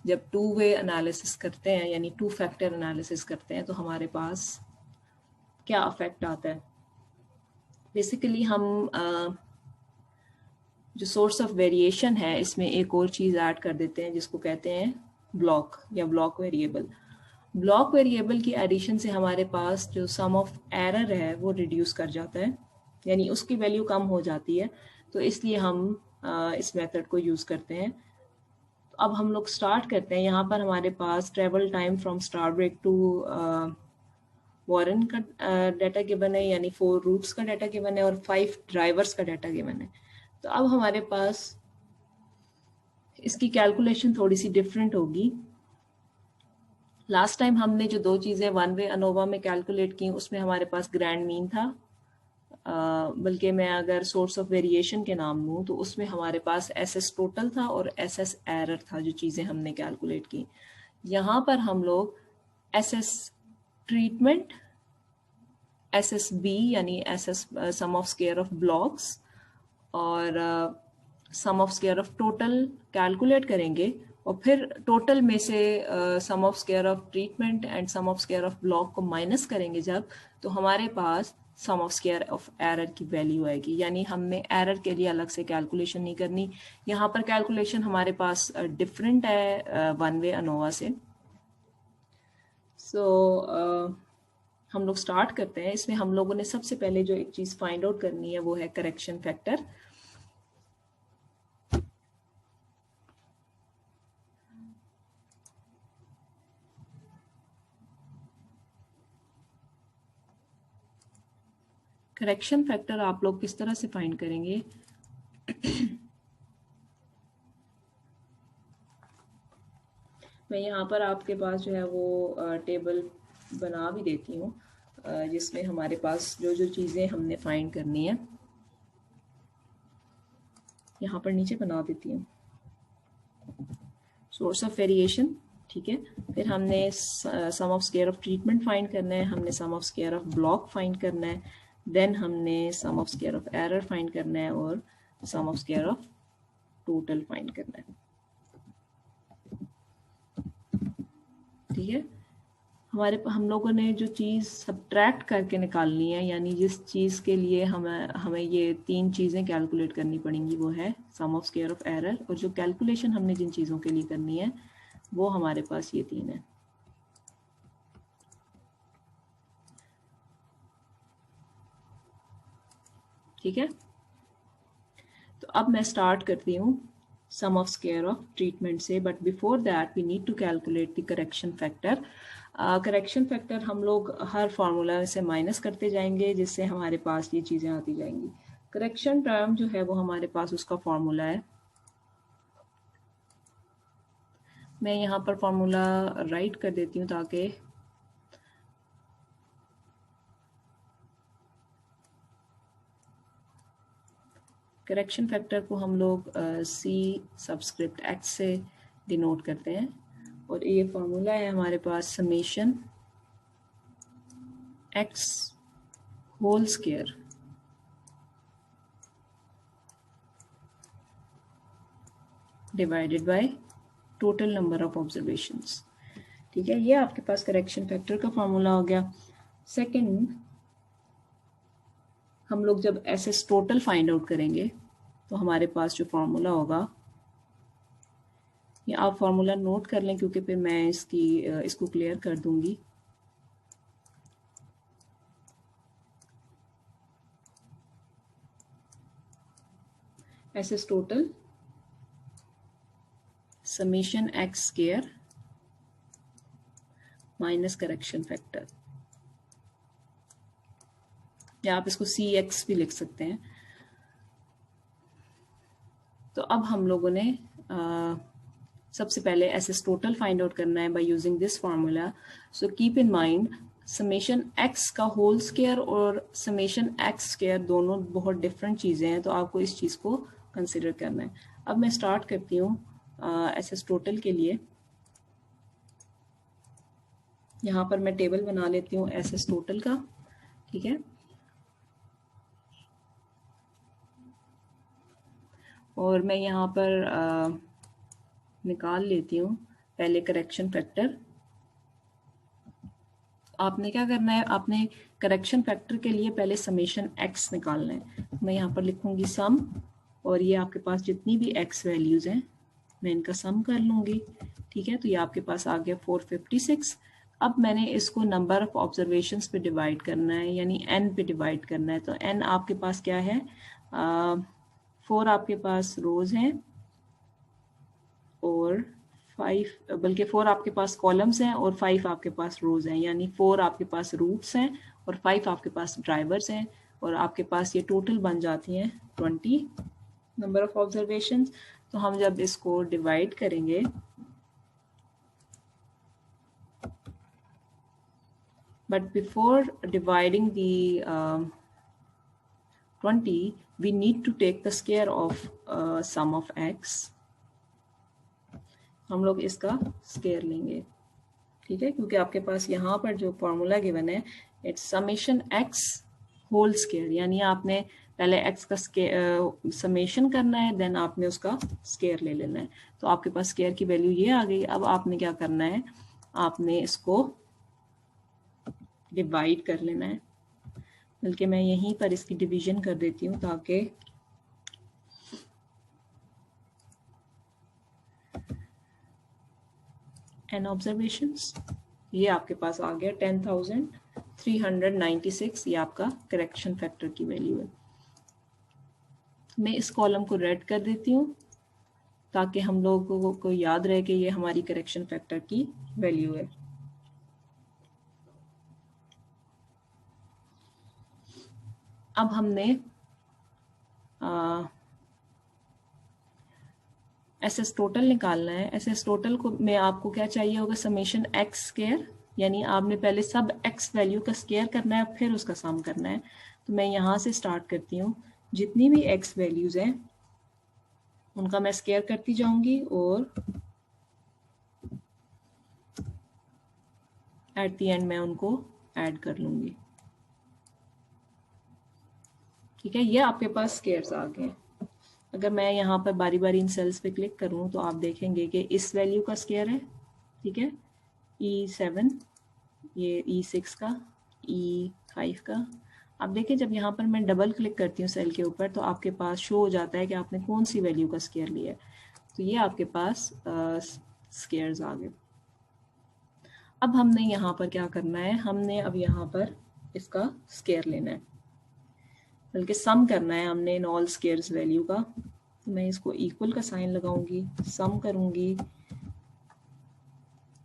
जब two way analysis करते हैं यानी टू फैक्टर एनालिसिस करते हैं तो हमारे पास क्या अफेक्ट आता है। बेसिकली हम जो सोर्स ऑफ वेरिएशन है इसमें एक और चीज़ ऐड कर देते हैं जिसको कहते हैं ब्लॉक या ब्लॉक वेरिएबल। ब्लॉक वेरिएबल की एडिशन से हमारे पास जो सम ऑफ एरर है वो रिड्यूस कर जाता है, यानी उसकी वैल्यू कम हो जाती है। तो इसलिए हम इस मेथड को यूज़ करते हैं। तो अब हम लोग स्टार्ट करते हैं। यहाँ पर हमारे पास travel time from star break to Warren का डाटा गिवन है, यानी 4 रूट्स का डाटा गिवन है और 5 ड्राइवर्स का डाटा गिवन है। तो अब हमारे पास इसकी कैलकुलेशन थोड़ी सी डिफरेंट होगी। लास्ट टाइम हमने जो 2 चीज़ें वन वे अनोवा में कैलकुलेट की उसमें हमारे पास ग्रैंड मीन था, बल्कि मैं अगर सोर्स ऑफ वेरिएशन के नाम लूँ तो उसमें हमारे पास एसएस टोटल था और एसएस एरर था, जो चीज़ें हमने कैलकुलेट की। यहाँ पर हम लोग एसएस ट्रीटमेंट, एसएस बी यानी SS sum of square of blocks और sum of square of total calculate करेंगे और फिर टोटल में से sum of square of treatment and sum of square of block को माइनस करेंगे जब, तो हमारे पास sum of square of error की वैल्यू आएगी। यानी हमने एरर के लिए अलग से कैलकुलेशन नहीं करनी। यहाँ पर कैलकुलेशन हमारे पास डिफरेंट है वन वे अनोवा से। सो हम लोग स्टार्ट करते हैं। इसमें हम लोगों ने सबसे पहले जो एक चीज़ फाइंड आउट करनी है वो है करेक्शन फैक्टर। करेक्शन फैक्टर आप लोग किस तरह से फाइंड करेंगे? मैं यहाँ पर आपके पास जो है वो टेबल बना भी देती हूँ जिसमें हमारे पास जो जो चीज़ें हमने फाइंड करनी है यहाँ पर नीचे बना देती हूँ। सोर्स ऑफ वेरिएशन, ठीक है। फिर हमने sum of square of treatment find करना है, हमने sum of square of block find करना है, देन हमने sum of square of error find करना है और sum of square of total find करना है, ठीक है। हम लोगों ने जो चीज़ सब्ट्रैक्ट करके निकालनी है, यानी जिस चीज़ के लिए हमें ये 3 चीज़ें कैलकुलेट करनी पड़ेंगी, वो है सम ऑफ स्क्वायर ऑफ एरर, और जो कैलकुलेशन हमने जिन चीज़ों के लिए करनी है वो हमारे पास ये 3 है, ठीक है। तो अब मैं स्टार्ट करती हूँ sum of square of treatment से, but before that we need to calculate the correction factor. Correction factor हम लोग हर फार्मूला से माइनस करते जाएंगे जिससे हमारे पास ये चीज़ें आती जाएंगी। करेक्शन टर्म जो है वो हमारे पास उसका फार्मूला है। मैं यहाँ पर फार्मूला राइट कर देती हूँ ताकि करेक्शन फैक्टर को हम लोग सी सबस्क्रिप्ट एक्स से डिनोट करते हैं, और ये फार्मूला है हमारे पास summation X whole square divided by total number of observations, ठीक है। ये आपके पास करेक्शन फैक्टर का फार्मूला हो गया। सेकंड, हम लोग जब एसएस टोटल फाइंड आउट करेंगे तो हमारे पास जो फार्मूला होगा, ये आप फार्मूला नोट कर लें क्योंकि फिर मैं इसको क्लियर कर दूंगी। SS total summation x square minus correction factor, या आप इसको सी एक्स भी लिख सकते हैं। तो अब हम लोगों ने सबसे पहले एसएस टोटल फाइंड आउट करना है by using this formula. So keep in mind summation x का होल स्क्वायर और समेशन एक्स स्क्वायर दोनों बहुत डिफरेंट चीज़ें हैं, तो आपको इस चीज़ को कंसिडर करना है। अब मैं स्टार्ट करती हूँ एसएस टोटल के लिए। यहाँ पर मैं टेबल बना लेती हूँ एसएस टोटल का, ठीक है। और मैं यहाँ पर निकाल लेती हूँ पहले करेक्शन फैक्टर, आपने क्या करना है, आपने करेक्शन फैक्टर के लिए पहले समेशन x निकालना है। मैं यहाँ पर लिखूंगी सम, और ये आपके पास जितनी भी x वैल्यूज हैं मैं इनका सम कर लूंगी। ठीक है, तो ये आपके पास आ गया 456। अब मैंने इसको नंबर ऑफ ऑब्जर्वेशंस पे डिवाइड करना है, यानी n पे डिवाइड करना है। तो n आपके पास क्या है, 4 आपके पास रोज हैं और 5, बल्कि 4 आपके पास कॉलम्स हैं और 5 आपके पास रोज हैं, यानी 4 आपके पास रूट्स हैं और 5 आपके पास ड्राइवर्स हैं, और आपके पास ये टोटल बन जाती हैं 20 नंबर ऑफ ऑब्जर्वेशंस। तो हम जब इसको डिवाइड करेंगे, but before dividing the 20 we need to take the square of sum of x। हम लोग इसका स्केयर लेंगे, ठीक है, क्योंकि आपके पास यहाँ पर जो फॉर्मूला गिवन है it's summation x whole square, यानी आपने पहले x का समेशन करना है, देन आपने उसका स्केयर ले लेना है। तो आपके पास स्केयर की वैल्यू ये आ गई। अब आपने क्या करना है, आपने इसको डिवाइड कर लेना है, बल्कि मैं यहीं पर इसकी डिवीजन कर देती हूँ ताकि n ऑब्जर्वेशंस, ये आपके पास आ गया 10,396। ये आपका करेक्शन फैक्टर की वैल्यू है। मैं इस कॉलम को रेड कर देती हूँ ताकि हम लोगों को याद रहे कि ये हमारी करेक्शन फैक्टर की वैल्यू है। अब हमने एसएस टोटल निकालना है। एसएस टोटल को में आपको क्या चाहिए होगा, समेशन एक्स स्केयर, यानी आपने पहले सब एक्स वैल्यू का स्केयर करना है फिर उसका सम करना है। तो मैं यहाँ से स्टार्ट करती हूँ, जितनी भी एक्स वैल्यूज हैं उनका मैं स्केयर करती जाऊंगी और एट द एंड मैं उनको ऐड कर लूंगी। ठीक है, ये आपके पास स्केयर्स आ गए। अगर मैं यहाँ पर बारी बारी इन सेल्स पे क्लिक करूँ तो आप देखेंगे कि इस वैल्यू का स्केयर है, ठीक है, E7, ये E6 का, E5 का। आप देखिए जब यहाँ पर मैं डबल क्लिक करती हूँ सेल के ऊपर तो आपके पास शो हो जाता है कि आपने कौन सी वैल्यू का स्केयर लिया है। तो ये आपके पास स्केयर्स आ गए। अब हमने यहाँ पर क्या करना है, हमने अब यहाँ पर इसका स्केयर लेना है, बल्कि सम करना है हमने इन ऑल स्केयर्स वैल्यू का। तो मैं इसको इक्वल का साइन लगाऊंगी, सम करूंगी।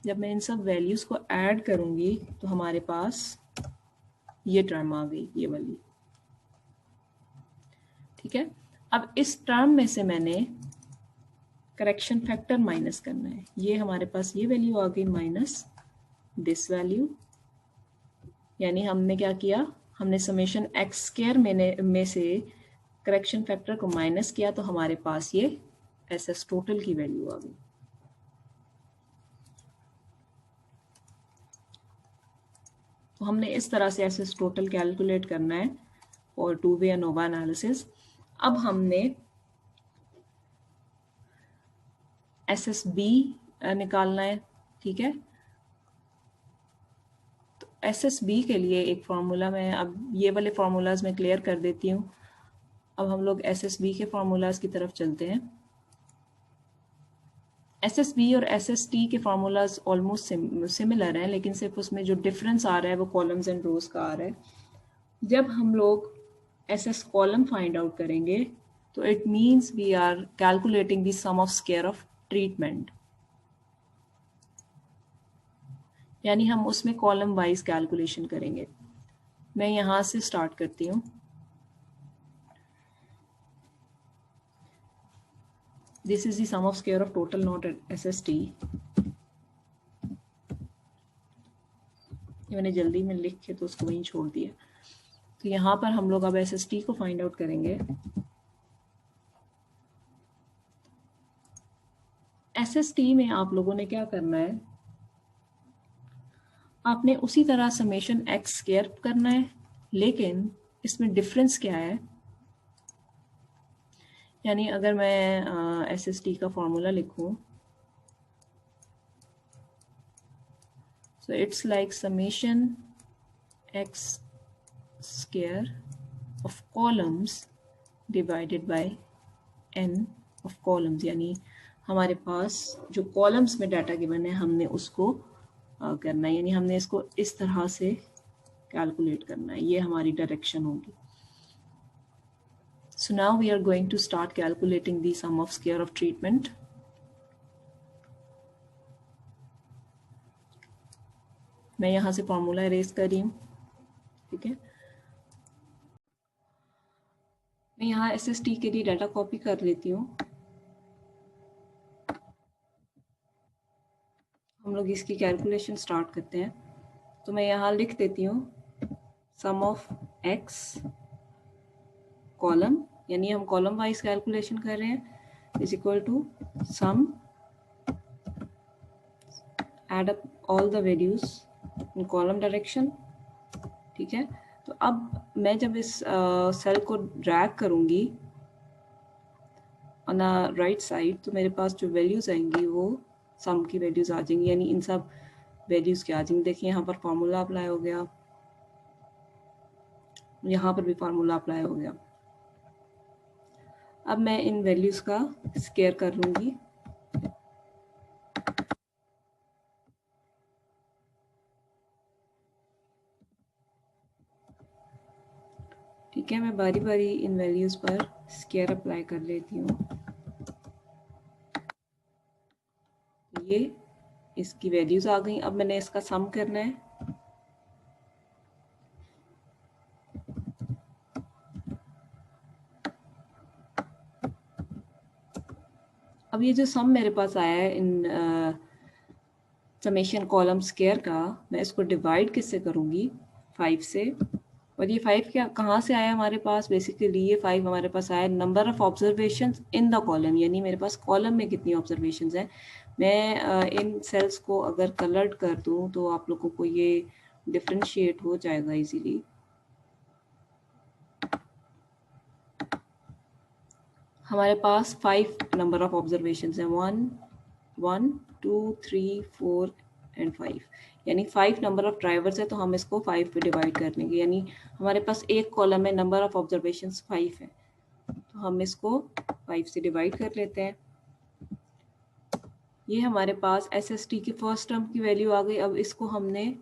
जब मैं इन सब वैल्यूज को ऐड करूंगी तो हमारे पास ये टर्म आ गई, ये वाली। ठीक है, अब इस टर्म में से मैंने करेक्शन फैक्टर माइनस करना है। ये हमारे पास ये वैल्यू आ गई माइनस दिस वैल्यू, यानी हमने क्या किया, हमने समेशन एक्स स्क्वायर में से करेक्शन फैक्टर को माइनस किया तो हमारे पास ये एसएस टोटल की वैल्यू आ गई। तो हमने इस तरह से एसएस टोटल कैलकुलेट करना है और टू वे एनोवा एनालिसिस। अब हमने एसएसबी निकालना है। ठीक है, तो एसएसबी के लिए एक फार्मूला मैं अब ये वाले फार्मूलाज में क्लियर कर देती हूँ। अब हम लोग एसएसबी के फार्मूलाज की तरफ चलते हैं। एसएसबी और एसएसटी के फार्मूलाज ऑलमोस्ट सिमिलर हैं, लेकिन सिर्फ उसमें जो डिफरेंस आ रहा है वो कॉलम्स एंड रोज का आ रहा है। जब हम लोग एसएस कॉलम फाइंड आउट करेंगे तो it means we are calculating the sum of square of treatment, यानी हम उसमें कॉलम वाइज कैलकुलेशन करेंगे। मैं यहां से स्टार्ट करती हूँ। This is the sum of square of total not SST. मैंने जल्दी में लिख के तो उसको वहीं छोड़ दिया। तो यहाँ पर हम लोग अब एसएसटी को फाइंड आउट करेंगे। एसएसटी में आप लोगों ने क्या करना है, आपने उसी तरह समेशन एक्स स्क्वायर करना है, लेकिन इसमें डिफरेंस क्या है, यानी अगर मैं एसएसटी का फॉर्मूला लिखूं So it's like summation x square of columns divided by n of columns, यानी हमारे पास जो कॉलम्स में डाटा गिवन है हमने उसको करना है, यानी हमने इसको इस तरह से कैलकुलेट करना है, ये हमारी डायरेक्शन होगी. So now we are going to start calculating the sum of square of treatment. मैं यहाँ से फॉर्मूला इरेज कर रही हूँ. ठीक है, मैं यहाँ SST के लिए डाटा कॉपी कर लेती हूँ. हम लोग इसकी कैलकुलेशन स्टार्ट करते हैं. तो मैं यहाँ लिख देती हूँ सम ऑफ x कॉलम, यानी हम कॉलम वाइज कैलकुलेशन कर रहे हैं, is equal to sum add up all the values in column direction. ठीक है, तो अब मैं जब इस सेल को ड्रैग करूँगी ऑन द राइट साइड, तो मेरे पास जो वैल्यूज़ आएंगी वो सम की वैल्यूज़ आ जाएंगी, यानी इन सब वैल्यूज़ के आ जाएंगे. देखिए यहाँ पर फार्मूला अप्लाई हो गया, यहाँ पर भी फार्मूला अप्लाई हो गया. अब मैं इन वैल्यूज़ का स्क्वायर कर लूँगी. ठीक है, मैं बारी बारी इन वैल्यूज़ पर स्क्वायर अप्लाई कर लेती हूँ. ये इसकी वैल्यूज़ आ गई. अब मैंने इसका सम करना है. अब ये जो सम मेरे पास आया है इन समेशन कॉलम स्क्वायर का, मैं इसको डिवाइड किससे करूँगी? 5 से. और ये 5 क्या कहाँ से आया हमारे पास? बेसिकली ये 5 हमारे पास आया number of observations in the column, यानी मेरे पास कॉलम में कितनी ऑब्जर्वेशंस हैं. मैं इन सेल्स को अगर कलर्ड कर दूँ तो आप लोगों को ये डिफ्रेंशिएट हो जाएगा इजीली. हमारे पास 5 नंबर ऑफ ऑब्जर्वेशंस हैं, 1 2 3 4 एंड 5, यानी 5 नंबर ऑफ ड्राइवर्स है. तो हम इसको 5 पे डिवाइड कर लेंगे, यानी हमारे पास एक कॉलम में नंबर ऑफ ऑब्जर्वेशंस 5 है, तो हम इसको 5 से डिवाइड कर लेते हैं. ये हमारे पास SST की फर्स्ट टर्म की वैल्यू आ गई. अब इसको हमने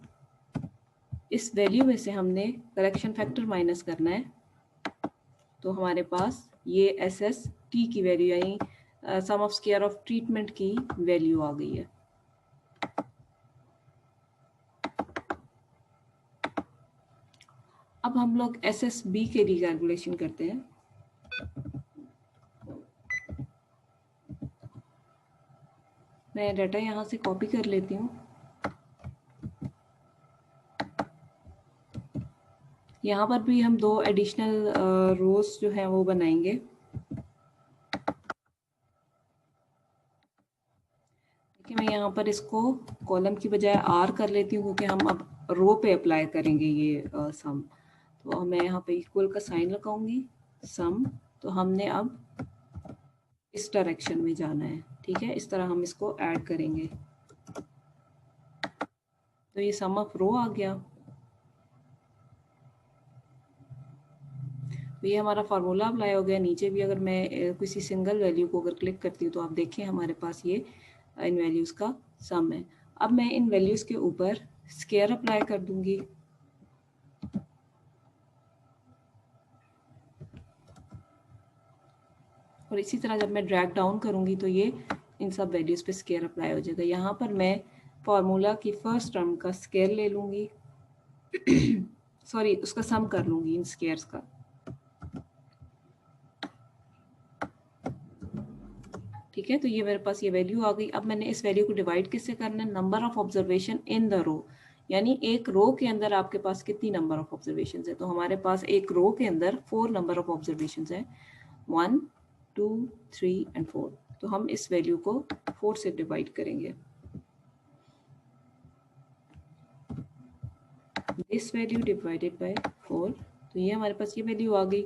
इस वैल्यू में से हमने करेक्शन फैक्टर माइनस करना है. तो हमारे पास ये SST की वैल्यू यानी सम ऑफ स्क्वायर ऑफ ट्रीटमेंट की वैल्यू आ गई है. अब हम लोग SSB के लिए कैलकुलेशन करते हैं. मैं डाटा यहाँ से कॉपी कर लेती हूँ. यहाँ पर भी हम 2 एडिशनल रोज जो है वो बनाएंगे. देखिए मैं यहाँ पर इसको कॉलम की बजाय R कर लेती हूँ, क्योंकि हम अब रो पे अप्लाई करेंगे ये सम. तो मैं यहाँ पे इक्वल का साइन लगाऊंगी, सम. तो हमने अब इस डायरेक्शन में जाना है. ठीक है, इस तरह हम इसको ऐड करेंगे. तो ये सम ऑफ रो आ गया. तो ये हमारा फार्मूला अप्लाई हो गया. नीचे भी अगर मैं किसी सिंगल वैल्यू को अगर क्लिक करती हूँ तो आप देखें हमारे पास ये इन वैल्यूज़ का सम है. अब मैं इन वैल्यूज़ के ऊपर स्क्वायर अप्लाई कर दूंगी. और इसी तरह जब मैं ड्रैग डाउन करूंगी तो ये इन सब वैल्यूज़ पे स्क्वायर अप्लाई हो जाएगा. यहाँ पर मैं फार्मूला की फर्स्ट टर्म का स्क्वायर ले लूँगी, सॉरी उसका सम कर लूँगी इन स्क्वायर्स का. ठीक है, तो ये मेरे पास ये वैल्यू आ गई. अब मैंने इस वैल्यू को डिवाइड किससे करना है? Number of observation in the row, यानी एक रो के अंदर आपके पास कितनी नंबर ऑफ ऑब्जर्वेशन है. तो हमारे पास एक रो के अंदर 4 नंबर ऑफ ऑब्जर्वेशन है, 1 2 3 एंड 4. तो हम इस वैल्यू को 4 से डिवाइड करेंगे. This value divided by 4. तो ये हमारे पास ये वैल्यू आ गई.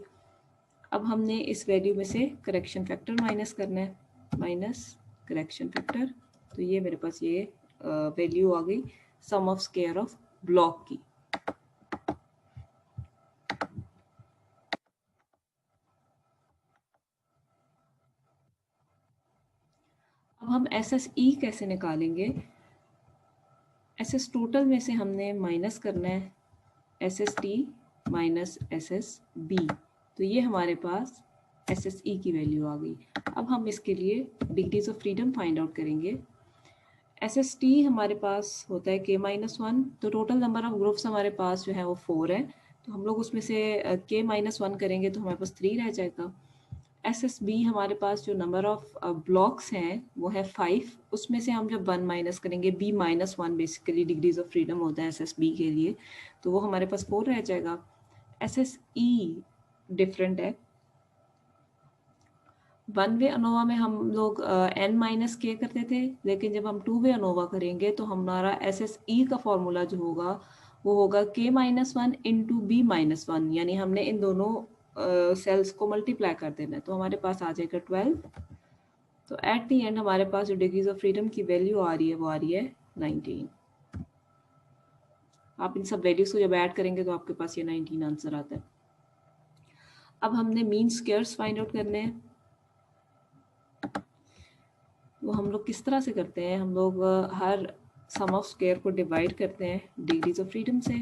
अब हमने इस वैल्यू में से करेक्शन फैक्टर माइनस करना है, माइनस करेक्शन फैक्टर. तो ये मेरे पास ये वैल्यू आ गई सम ऑफ स्क्वायर ऑफ ब्लॉक की। अब हम SSE कैसे निकालेंगे? SS टोटल में से हमने माइनस करना है SST माइनस SSB, तो ये हमारे पास SSE की वैल्यू आ गई। अब हम इसके लिए degrees of freedom find out करेंगे। SST हमारे पास होता है K-1, तो टोटल नंबर ऑफ ग्रुप्स हमारे पास जो है वो 4 है, तो हम लोग उसमें से K-1 करेंगे तो हमारे पास 3 रह जाएगा। SSB हमारे पास जो नंबर ऑफ ब्लॉक्स हैं वो है 5, उसमें से हम जब 1 माइनस करेंगे, B-1 basically degrees of freedom होता है SSB के लिए, तो वो हमारे पास 4 रह जाएगा। SSE डिफरेंट है। 1 वे अनोवा में हम लोग N-K करते थे, लेकिन जब हम 2 वे अनोवा करेंगे तो हमारा SSE का फॉर्मूला जो होगा वो होगा K-1 इंटू B-1, यानी हमने इन दोनों सेल्स को मल्टीप्लाई कर देना है, तो हमारे पास आ जाएगा 12। तो एट दी एंड हमारे पास जो डिग्रीज ऑफ फ्रीडम की वैल्यू आ रही है वो आ रही है 19। आप इन सब वैल्यूज को जब ऐड करेंगे तो आपके पास ये 19 आंसर आता है। अब हमने मीन स्क्वायर्स फाइंड आउट करने हैं, वो हम लोग किस तरह से करते हैं? हम लोग हर सम ऑफ स्क्वायर को डिवाइड करते हैं डिग्रीज ऑफ फ्रीडम से,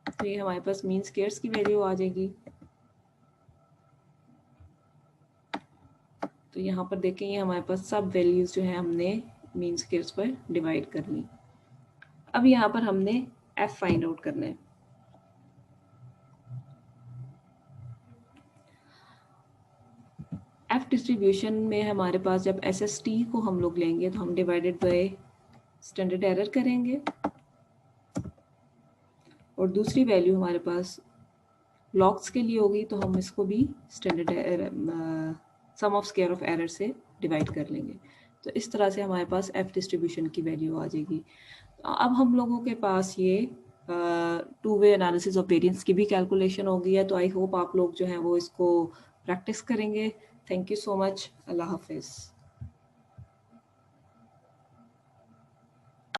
तो ये हमारे पास मीन स्क्वायर्स की वैल्यू आ जाएगी। तो यहाँ पर देखें, ये हमारे पास सब वैल्यूज जो है हमने मीन स्क्वायर्स पर डिवाइड कर ली। अब यहाँ पर हमने f फाइंड आउट करना है। f डिस्ट्रीब्यूशन में हमारे पास जब SST को हम लोग लेंगे तो हम डिवाइडेड बाय स्टैंडर्ड एरर करेंगे, और दूसरी वैल्यू हमारे पास ब्लॉक्स के लिए होगी, तो हम इसको भी standard sum of square of error से डिवाइड कर लेंगे। तो इस तरह से हमारे पास f डिस्ट्रीब्यूशन की वैल्यू आ जाएगी। अब हम लोगों के पास ये 2 वे एनालिसिस ऑफ वेरिएंस की भी कैलकुलेशन हो गई है, तो आई होप आप लोग जो है वो इसको प्रैक्टिस करेंगे। Thank you so much. अल्लाह हाफिज़।